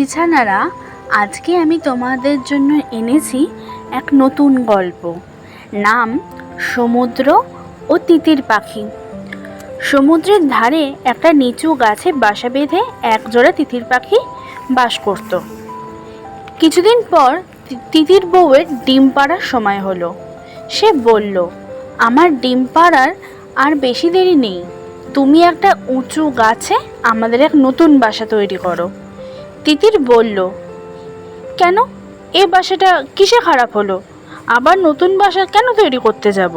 লক্ষ্মী ছানারা, আজকে আমি তোমাদের জন্য এনেছি এক নতুন গল্প। নাম সমুদ্র ও তিতির পাখি। সমুদ্রের ধারে একটা নিচু গাছে বাসা বেঁধে একজোড়া তিতির পাখি বাস করত। কিছুদিন পর তিতির বউয়ের ডিম পাড়ার সময় হলো। সে বলল, আমার ডিম পাড়ার আর বেশি দেরি নেই, তুমি একটা উঁচু গাছে আমাদের এক নতুন বাসা তৈরি করো। তিতির বলল, কেন, এ বাসাটা কিসে খারাপ হলো? আবার নতুন বাসা কেন তৈরি করতে যাব?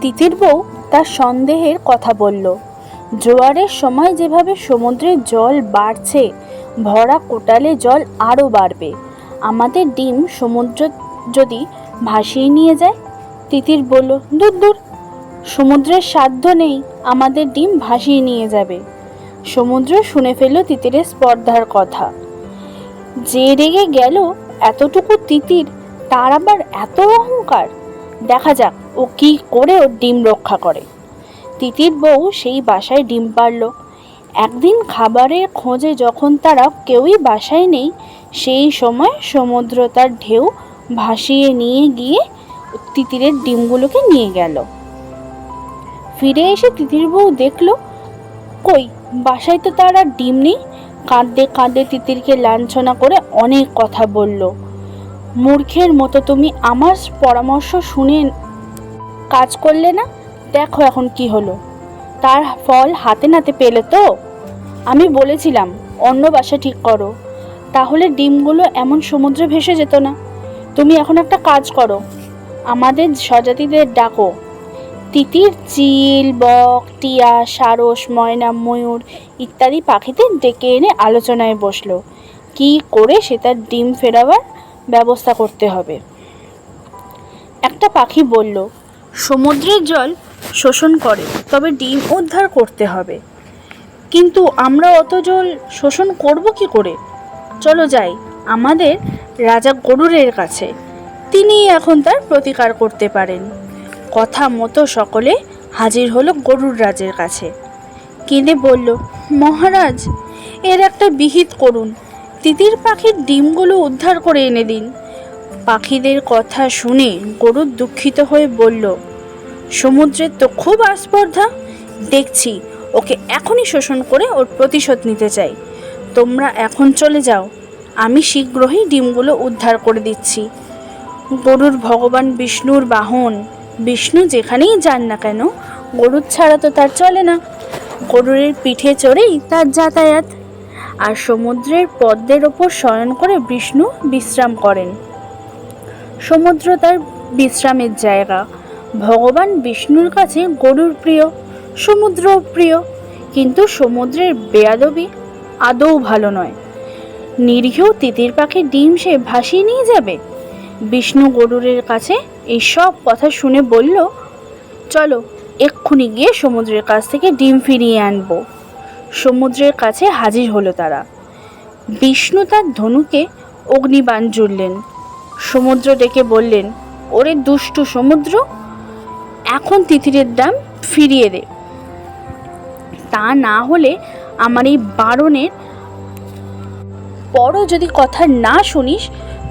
তিতির বউ তার সন্দেহের কথা বলল, জোয়ারের সময় যেভাবে সমুদ্রের জল বাড়ছে, ভরা কোটালে জল আরও বাড়বে। আমাদের ডিম সমুদ্র যদি ভাসিয়ে নিয়ে যায়। তিতির বলল, দূর দূর, সমুদ্রের সাধ্য নেই আমাদের ডিম ভাসিয়ে নিয়ে যাবে। সমুদ্র শুনে ফেলল তিতিরের স্পর্ধার কথা। যে রেগে গেল এতটুকু তিতির, তার আবার এত অহংকার। দেখা যাক ও কি করে ওর ডিম রক্ষা করে। তিতির বউ সেই বাসায় ডিম পাড়ল। একদিন খাবারের খোঁজে যখন তারা কেউই বাসায় নেই, সেই সময় সমুদ্র তার ঢেউ ভাসিয়ে নিয়ে গিয়ে তিতিরের ডিমগুলোকে নিয়ে গেল। ফিরে এসে তিতির বউ দেখল, কই, বাসায় তো তার আর ডিম নেই। কাঁদতে কাঁদতে তিতিরকে লাঞ্ছনা করে অনেক কথা বলল। মূর্খের মতো তুমি আমার পরামর্শ শুনে কাজ করলে না, দেখো এখন কি হলো। তার ফল হাতে নাতে পেলে তো। আমি বলেছিলাম অন্য বাসা ঠিক করো, তাহলে ডিমগুলো এমন সমুদ্রে ভেসে যেত না। তুমি এখন একটা কাজ করো, আমাদের স্বজাতিদের ডাকো। তিতির চিল, বক, টিয়া, সারস, ময়না, ময়ূর ইত্যাদি পাখিদের ডেকে এনে আলোচনায় বসলো কি করে সে তার ডিম ফেরাবার ব্যবস্থা করতে হবে। একটা পাখি বলল, সমুদ্রের জল শোষণ করে, তবে ডিম উদ্ধার করতে হবে। কিন্তু আমরা অত জল শোষণ করব কি করে? চলো যাই আমাদের রাজা গরুরের কাছে, তিনি এখন তার প্রতিকার করতে পারেন। কথা মতো সকলে হাজির হলো গরুর রাজের কাছে। কেঁদে বলল, মহারাজ, এর একটা বিহিত করুন, তিতির পাখির ডিমগুলো উদ্ধার করে এনে দিন। পাখিদের কথা শুনে গরু দুঃখিত হয়ে বলল, সমুদ্রের তো খুব আস্পর্ধা, দেখছি ওকে এখনই শোষণ করে ওর প্রতিশোধ নিতে চাই। তোমরা এখন চলে যাও, আমি শীঘ্রই ডিমগুলো উদ্ধার করে দিচ্ছি। গরুর ভগবান বিষ্ণুর বাহন, বিষ্ণু যেখানেই যান না কেন, গরুর ছাড়া তো তার চলে না। গরুরের পিঠে চড়েই তার যাতায়াত। আর সমুদ্রের পদ্মের ওপর শয়ন করে বিষ্ণু বিশ্রাম করেন। সমুদ্র তার বিশ্রামের জায়গা। ভগবান বিষ্ণুর কাছে গরুর প্রিয়, সমুদ্র প্রিয়, কিন্তু সমুদ্রের বেয়াদবি আদৌ ভালো নয়। নিরীহ তিতির পাখির ডিম সে ভাসিয়ে নিয়ে যাবে। বিষ্ণু গরুরের কাছে এই সব কথা শুনে বলল, চলো এক্ষুনি গিয়ে সমুদ্রের কাছ থেকে ডিম ফিরিয়ে আনবো। সমুদ্রের কাছে হাজির হলো তারা। বিষ্ণু তার ধনুকে অগ্নিবাণ জুড়লেন। সমুদ্র ডেকে বললেন, ওরে দুষ্টু সমুদ্র, এখন তিতিরের দাম ফিরিয়ে দে, তা না হলে আমার এই বারণের পরও যদি কথা না শুনিস,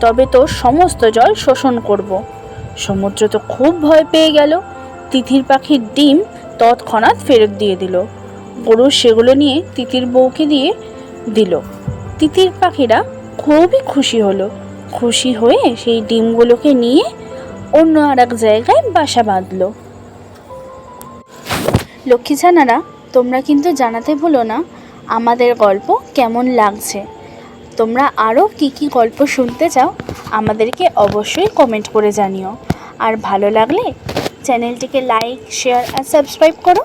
তবে তোর সমস্ত জল শোষণ করব। সমুদ্র তো খুব ভয় পেয়ে গেল। তিতির পাখির ডিম তৎক্ষণাৎ ফেরত দিয়ে দিল। গরু সেগুলো নিয়ে তিতির বউকে দিয়ে দিল। তিতির পাখিরা খুবই খুশি হলো। খুশি হয়ে সেই ডিমগুলোকে নিয়ে অন্য আর এক জায়গায় বাসা বাঁধল। লক্ষ্মী ছানারা, তোমরা কিন্তু জানাতে ভুলো না আমাদের গল্প কেমন লাগছে। তোমরা আরও কি কি গল্প শুনতে চাও আমাদেরকে অবশ্যই কমেন্ট করে জানিও। আর ভালো লাগলে চ্যানেলটিকে লাইক, শেয়ার আর সাবস্ক্রাইব করো।